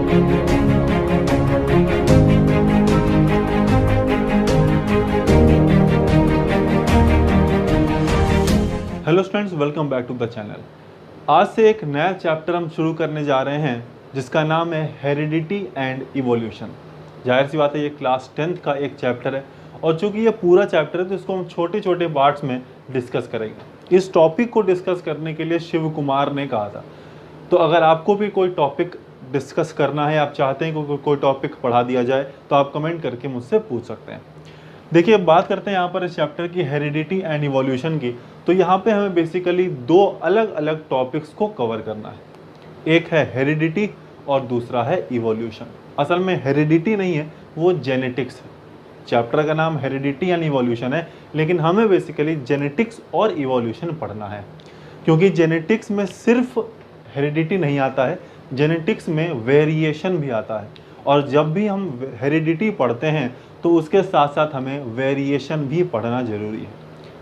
Hello students, welcome back to the channel. आज से एक नया चैप्टर हम शुरू करने जा रहे हैं जिसका नाम है हेरिडिटी एंड इवोल्यूशन। जाहिर सी बात है, ये क्लास 10th का एक चैप्टर है और चूंकि ये पूरा चैप्टर है तो इसको हम छोटे छोटे पार्ट्स में डिस्कस करेंगे। इस टॉपिक को डिस्कस करने के लिए शिव कुमार ने कहा था। तो अगर आपको भी कोई टॉपिक डिस्कस करना है, आप चाहते हैं कि कोई टॉपिक पढ़ा दिया जाए, तो आप कमेंट करके मुझसे पूछ सकते हैं। देखिए, बात करते हैं यहाँ पर इस चैप्टर की हेरिडिटी एंड इवोल्यूशन की। तो यहाँ पे हमें बेसिकली दो अलग अलग टॉपिक्स को कवर करना है। एक है हेरिडिटी और दूसरा है इवोल्यूशन। असल में हेरिडिटी नहीं है, वो जेनेटिक्स है। चैप्टर का नाम हेरिडिटी एंड इवोल्यूशन है, लेकिन हमें बेसिकली जेनेटिक्स और इवोल्यूशन पढ़ना है, क्योंकि जेनेटिक्स में सिर्फ हेरिडिटी नहीं आता है, जेनेटिक्स में वेरिएशन भी आता है। और जब भी हम हेरिडिटी पढ़ते हैं तो उसके साथ साथ हमें वेरिएशन भी पढ़ना जरूरी है।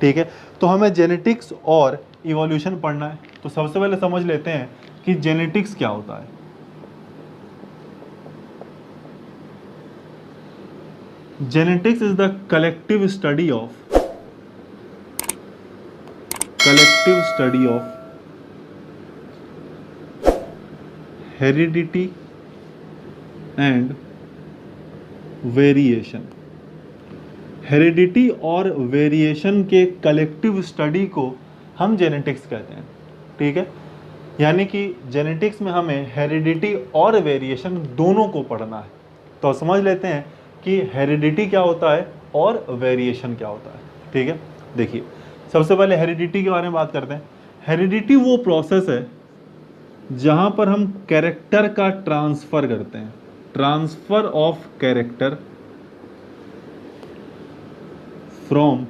ठीक है, तो हमें जेनेटिक्स और इवोल्यूशन पढ़ना है। तो सबसे पहले समझ लेते हैं कि जेनेटिक्स क्या होता है। Genetics is the collective study of heredity and variation. Heredity और वेरिएशन के कलेक्टिव स्टडी को हम जेनेटिक्स कहते हैं। ठीक है, यानी कि जेनेटिक्स में हमें हेरिडिटी और वेरिएशन दोनों को पढ़ना है। तो समझ लेते हैं कि हेरिडिटी क्या होता है और वेरिएशन क्या होता है। ठीक है, देखिए सबसे पहले हेरिडिटी के बारे में बात करते हैं। हेरिडिटी वो प्रोसेस है जहां पर हम कैरेक्टर का ट्रांसफर करते हैं, transfer of character from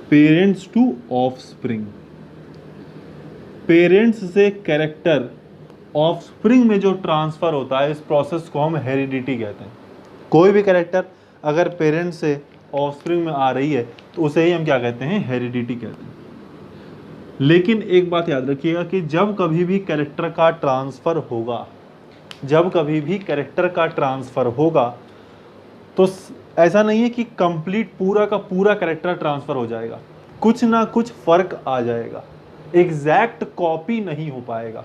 parents to offspring. Parents से कैरेक्टर ऑफस्प्रिंग में जो ट्रांसफर होता है, इस प्रोसेस को हम हेरिडिटी कहते हैं। कोई भी कैरेक्टर अगर पेरेंट्स से ऑफस्प्रिंग में आ रही है तो उसे ही हम क्या कहते हैं, हेरिडिटी कहते हैं। लेकिन एक बात याद रखिएगा कि जब कभी भी कैरेक्टर का ट्रांसफर होगा, तो ऐसा नहीं है कि कंप्लीट पूरा का पूरा कैरेक्टर ट्रांसफर हो जाएगा। कुछ ना कुछ फर्क आ जाएगा, एग्जैक्ट कॉपी नहीं हो पाएगा।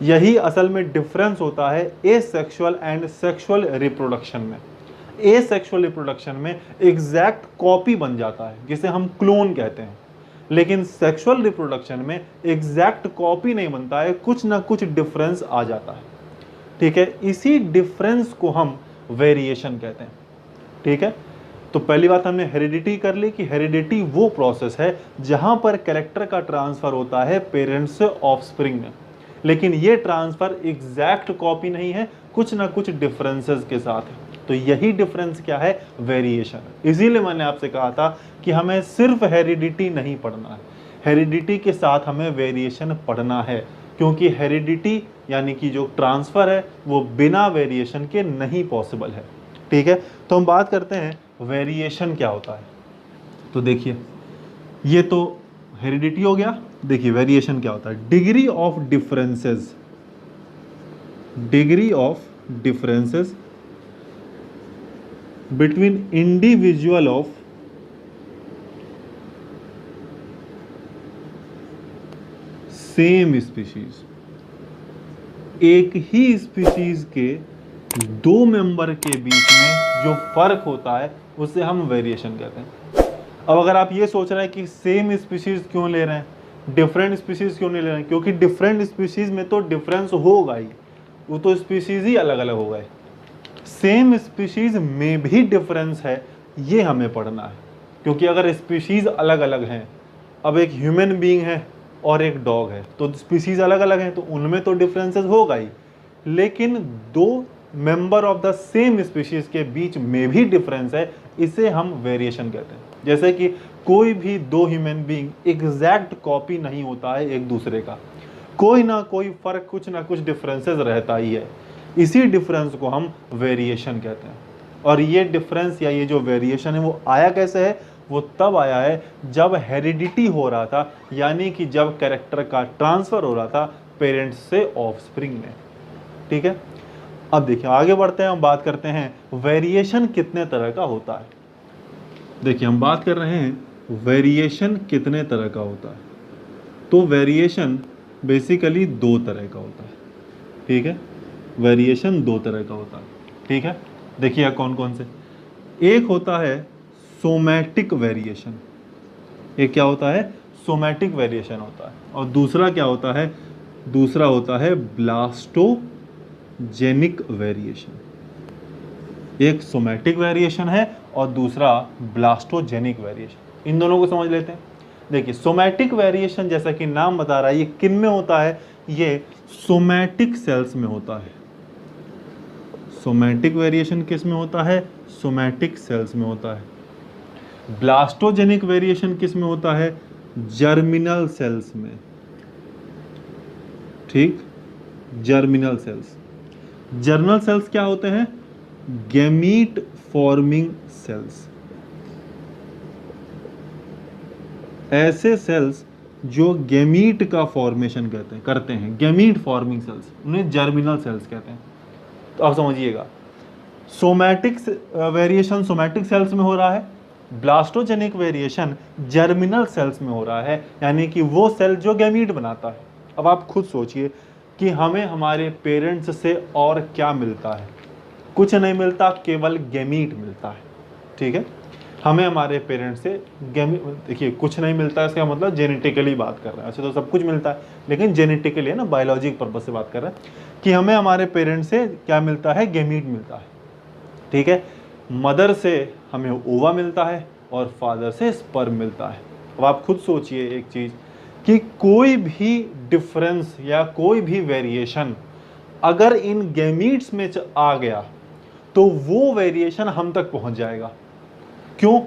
यही असल में डिफरेंस होता है एसेक्सुअल एंड सेक्सुअल रिप्रोडक्शन में। एसेक्सुअल रिप्रोडक्शन में एग्जैक्ट कॉपी बन जाता है, जिसे हम क्लोन कहते हैं। लेकिन सेक्सुअल रिप्रोडक्शन में एग्जैक्ट कॉपी नहीं बनता है, कुछ ना कुछ डिफरेंस आ जाता है। ठीक है, इसी डिफरेंस को हम वेरिएशन कहते हैं। ठीक है, तो पहली बात हमने हेरिडिटी कर ली कि हेरिडिटी वो प्रोसेस है जहां पर कैरेक्टर का ट्रांसफर होता है पेरेंट्स से ऑफस्प्रिंग में, लेकिन ये ट्रांसफर एग्जैक्ट कॉपी नहीं है, कुछ ना कुछ डिफरेंसेस के साथ है। तो यही डिफरेंस क्या है, वेरिएशन। इसीलिए मैंने आपसे कहा था कि हमें सिर्फ हेरिडिटी नहीं पढ़ना है, हेरिडिटी के साथ हमें वेरिएशन पढ़ना है, क्योंकि हेरिडिटी यानी कि जो ट्रांसफर है वो बिना वेरिएशन के नहीं पॉसिबल है। ठीक है, तो हम बात करते हैं वेरिएशन क्या होता है। तो देखिए, ये तो हेरिडिटी हो गया। देखिए वेरिएशन क्या होता है, degree of differences between individual of same species. एक ही स्पीशीज के दो मेंबर के बीच में जो फर्क होता है उसे हम वेरिएशन कहते हैं। अब अगर आप ये सोच रहे हैं कि सेम स्पीशीज क्यों ले रहे हैं, डिफरेंट स्पीशीज क्यों नहीं ले रहे हैं, क्योंकि डिफरेंट स्पीशीज में तो डिफरेंस होगा ही, वो तो स्पीशीज ही अलग अलग हो गए। सेम स्पीशीज में भी डिफरेंस है, ये हमें पढ़ना है। क्योंकि अगर स्पीशीज अलग अलग हैं, अब एक ह्यूमन बीइंग है और एक डॉग है, तो स्पीशीज अलग अलग हैं, तो उनमें तो डिफरेंसेस होगा ही, लेकिन दो member of the same species के बीच में भी डिफरेंस है, इसे हम वेरिएशन कहते हैं। जैसे कि कोई भी दो ह्यूमन बीइंग एग्जैक्ट कॉपी नहीं होता है एक दूसरे का, कोई ना कोई फर्क, कुछ ना कुछ डिफरेंसेस रहता ही है। इसी डिफरेंस को हम वेरिएशन कहते हैं। और ये डिफरेंस या ये जो वेरिएशन है वो आया कैसे है, वो तब आया है जब हेरिडिटी हो रहा था, यानी कि जब कैरेक्टर का ट्रांसफर हो रहा था पेरेंट्स से ऑफस्प्रिंग में। ठीक है, अब देखिए आगे बढ़ते हैं, हम बात करते हैं वेरिएशन कितने तरह का होता है। देखिए हम बात कर रहे हैं वेरिएशन कितने तरह का होता है। तो वेरिएशन बेसिकली दो तरह का होता है। ठीक है, वेरिएशन दो तरह का होता है। ठीक है, देखिए कौन कौन से। एक होता है सोमैटिक वेरिएशन, एक क्या होता है, सोमैटिक वेरिएशन होता है। और दूसरा क्या होता है, दूसरा होता है ब्लास्टोजेनिक वेरिएशन। एक सोमैटिक वेरिएशन है और दूसरा ब्लास्टोजेनिक वेरिएशन। इन दोनों को समझ लेते हैं। देखिए सोमैटिक वेरिएशन जैसा कि नाम बता रहा है ये किन में होता है, ये सोमैटिक सेल्स में होता है। सोमैटिक वेरिएशन किस में होता है, सोमैटिक सेल्स में होता है। ब्लास्टोजेनिक वेरिएशन किस में होता है, जर्मिनल सेल्स में। ठीक, जर्मिनल सेल्स। जर्मिनल सेल्स क्या होते हैं, गैमीट फॉर्मिंग सेल्स। ऐसे सेल्स जो गैमीट का फॉर्मेशन करते हैं, गैमीट फॉर्मिंग सेल्स, उन्हें जर्मिनल सेल्स कहते हैं। तो आप समझिएगा, सोमैटिक वेरिएशन सोमैटिक सेल्स में हो रहा है, ब्लास्टोजेनिक वेरिएशन जर्मिनल सेल्स में हो रहा है, यानी कि वो सेल जो गैमीट बनाता है। अब आप खुद सोचिए कि हमें हमारे पेरेंट्स से और क्या मिलता है, कुछ नहीं मिलता, केवल गैमीट मिलता है। ठीक है, हमें हमारे पेरेंट्स से गैमीट, देखिए कुछ नहीं मिलता है इसका मतलब जेनेटिकली बात कर रहे हैं। ऐसे तो सब कुछ मिलता है, लेकिन जेनेटिकली है ना, बायोलॉजिक पर्पज से बात कर रहे हैं कि हमें हमारे पेरेंट्स से क्या मिलता है, गैमीट मिलता है। ठीक है, मदर से हमें ओवा मिलता है और फादर से स्पर्म मिलता है। अब आप खुद सोचिए एक चीज़ कि कोई भी डिफरेंस या कोई भी वेरिएशन अगर इन गैमीट्स में आ गया तो वो वेरिएशन हम तक पहुंच जाएगा। क्यों?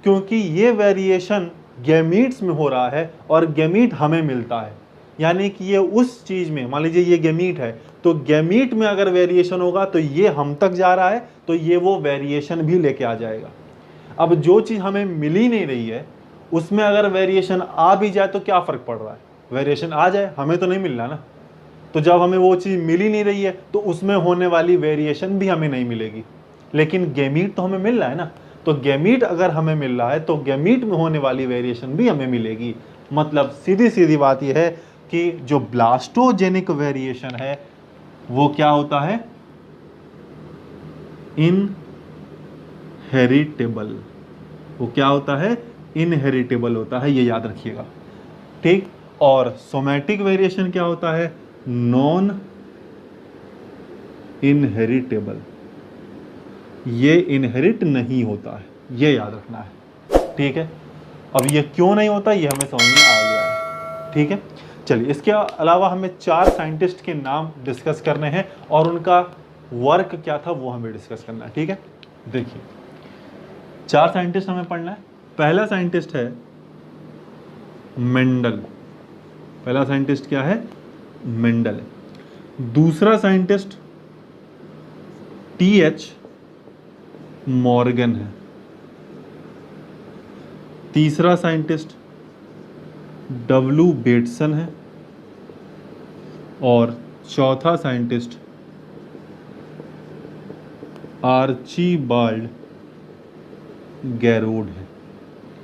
क्योंकि ये वेरिएशन गैमीट्स में हो रहा है और गैमीट हमें मिलता है, यानी कि ये उस चीज़ में, मान लीजिए ये गैमीट है, तो गैमीट में अगर वेरिएशन होगा तो ये हम तक जा रहा है, तो ये वो वेरिएशन भी लेके आ जाएगा। अब जो चीज़ हमें मिल ही नहीं रही है उसमें अगर वेरिएशन आ भी जाए तो क्या फ़र्क पड़ रहा है, वेरिएशन आ जाए, हमें तो नहीं मिल रहा ना। तो जब हमें वो चीज़ मिल ही नहीं रही है तो उसमें होने वाली वेरिएशन भी हमें नहीं मिलेगी, लेकिन गैमीट तो हमें मिल रहा है ना। तो गैमीट अगर हमें मिल रहा है तो गैमीट में होने वाली वेरिएशन भी हमें मिलेगी। मतलब सीधी सीधी बात यह है कि जो ब्लास्टोजेनिक वेरिएशन है वो क्या होता है, इनहेरिटेबल। वो क्या होता है, इनहेरिटेबल होता है, ये याद रखिएगा। ठीक, और सोमैटिक वेरिएशन क्या होता है, नॉन इनहेरिटेबल। ये इनहेरिट नहीं होता है, ये याद रखना है। ठीक है, अब ये क्यों नहीं होता ये हमें समझ में आ गया है। ठीक है, चलिए इसके अलावा हमें 4 साइंटिस्ट के नाम डिस्कस करने हैं और उनका वर्क क्या था वो हमें डिस्कस करना है। ठीक है, देखिए 4 साइंटिस्ट हमें पढ़ना है। पहला साइंटिस्ट है मेंडल। पहला साइंटिस्ट क्या है, मेंडल है। दूसरा साइंटिस्ट TH मॉर्गन है। तीसरा साइंटिस्ट W बेटसन है और चौथा साइंटिस्ट आर्चीबाल्ड गैरोड है।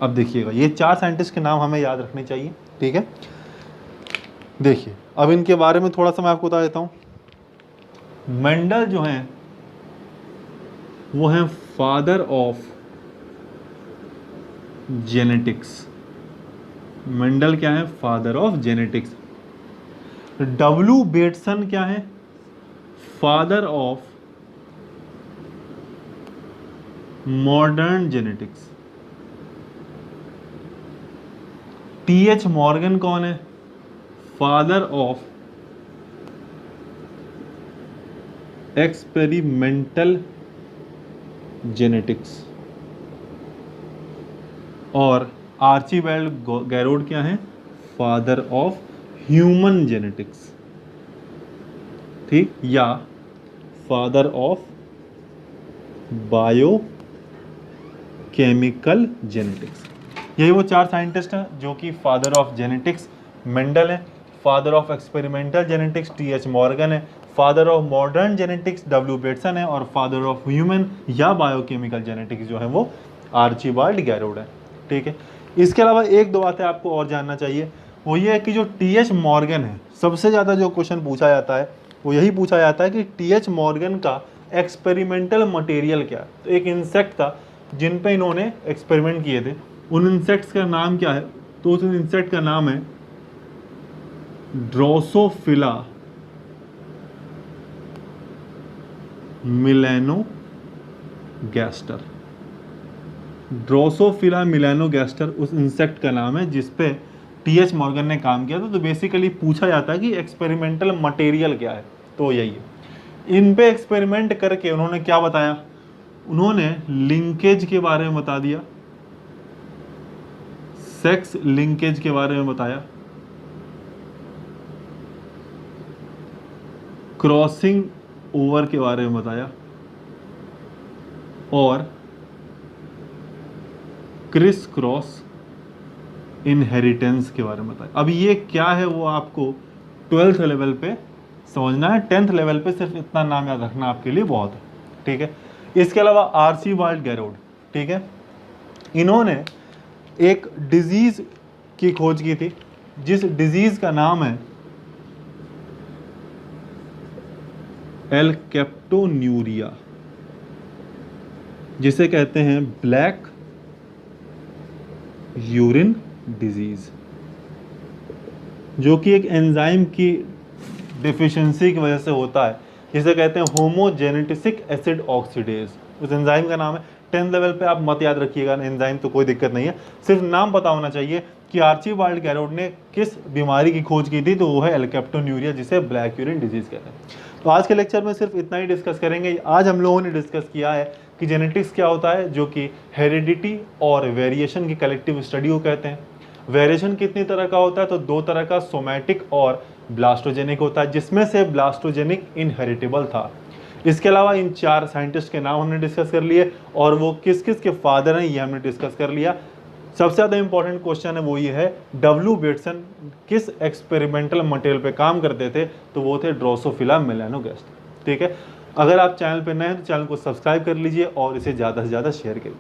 अब देखिएगा ये 4 साइंटिस्ट के नाम हमें याद रखने चाहिए। ठीक है, देखिए अब इनके बारे में थोड़ा सा मैं आपको बता देता हूँ। मेंडल जो हैं वो हैं फादर ऑफ जेनेटिक्स। मेंडल क्या है, father of genetics. W Bateson क्या है, father of modern genetics. TH Morgan कौन है, फादर ऑफ एक्सपेरिमेंटल जेनेटिक्स। और आर्चीबाल्ड गैरोड क्या है, फादर ऑफ ह्यूमन जेनेटिक्स। ठीक, या father of biochemical genetics. यही वो 4 साइंटिस्ट हैं जो कि फादर ऑफ जेनेटिक्स मेंडल है, father of experimental genetics T H. Morgan है, father of modern genetics W Bateson है, और फादर ऑफ ह्यूमन या बायोकेमिकल जेनेटिक्स जो है वो आर्चिबाल्ड गैरोड है। ठीक है, इसके अलावा एक दो बातें आपको और जानना चाहिए, वो ये है कि जो टी.एच. मॉर्गन है, सबसे ज़्यादा जो क्वेश्चन पूछा जाता है वो यही पूछा जाता है कि टी.एच. मॉर्गन का एक्सपेरिमेंटल मटेरियल क्या है। तो एक इंसेक्ट था जिन पे इन्होंने एक्सपेरिमेंट किए थे, उन इंसेक्ट्स का नाम क्या है, तो उस इंसेक्ट का नाम है ड्रोसोफिला मिलेनोगैस्टर। ड्रोसोफिला मिलेनोगैस्टर उस इंसेक्ट का नाम है जिस पे टी.एच. मॉर्गन ने काम किया था। तो बेसिकली पूछा जाता है कि एक्सपेरिमेंटल मटेरियल क्या है, तो यही है। इन पे एक्सपेरिमेंट करके उन्होंने क्या बताया, उन्होंने लिंकेज के बारे में बता दिया, सेक्स लिंकेज के बारे में बताया, क्रॉसिंग ओवर के बारे में बताया, और क्रिस क्रॉस इनहेरिटेंस के बारे में बताया। अब ये क्या है वो आपको 12th लेवल पे समझना है, 10th लेवल पे सिर्फ इतना नाम याद रखना आपके लिए बहुत है। ठीक है, इसके अलावा आर्चिबाल्ड गैरोड, ठीक है, इन्होंने एक डिजीज की खोज की थी जिस डिजीज का नाम है एल्केप्टोन्यूरिया, जिसे कहते हैं ब्लैक यूरिन डिजीज, जो कि एक एंजाइम की डिफिशियंसी की वजह से होता है, जिसे कहते हैं होमोजेनेटिक एसिड ऑक्सीडेज। उस एंजाइम का नाम है। 10th लेवल पे आप मत याद रखिएगा एंजाइम, तो कोई दिक्कत नहीं है, सिर्फ नाम पता होना चाहिए कि आर्चिबाल्ड गैरोड ने किस बीमारी की खोज की थी, तो वो है एल्केप्टोन्यूरिया, जिसे ब्लैक यूरिन डिजीज कहते हैं। तो आज के लेक्चर में सिर्फ इतना ही डिस्कस करेंगे। आज हम लोगों ने डिस्कस किया है कि जेनेटिक्स क्या होता है, जो कि हेरिडिटी और वेरिएशन की कलेक्टिव स्टडी को कहते हैं। वेरिएशन कितनी तरह का होता है, तो 2 तरह का, सोमैटिक और ब्लास्टोजेनिक होता है, जिसमें से ब्लास्टोजेनिक इनहेरिटेबल था। इसके अलावा इन 4 साइंटिस्ट के नाम हमने डिस्कस कर लिए और वो किस किस के फादर हैं ये हमने डिस्कस कर लिया। सबसे ज़्यादा इंपॉर्टेंट क्वेश्चन है वो ये है, डब्ल्यू बेटसन किस एक्सपेरिमेंटल मटेरियल पे काम करते थे, तो वो थे ड्रोसोफिला मिलेनोगैस्टर। ठीक है, अगर आप चैनल पे नए हैं तो चैनल को सब्सक्राइब कर लीजिए और इसे ज़्यादा से ज़्यादा शेयर करिए।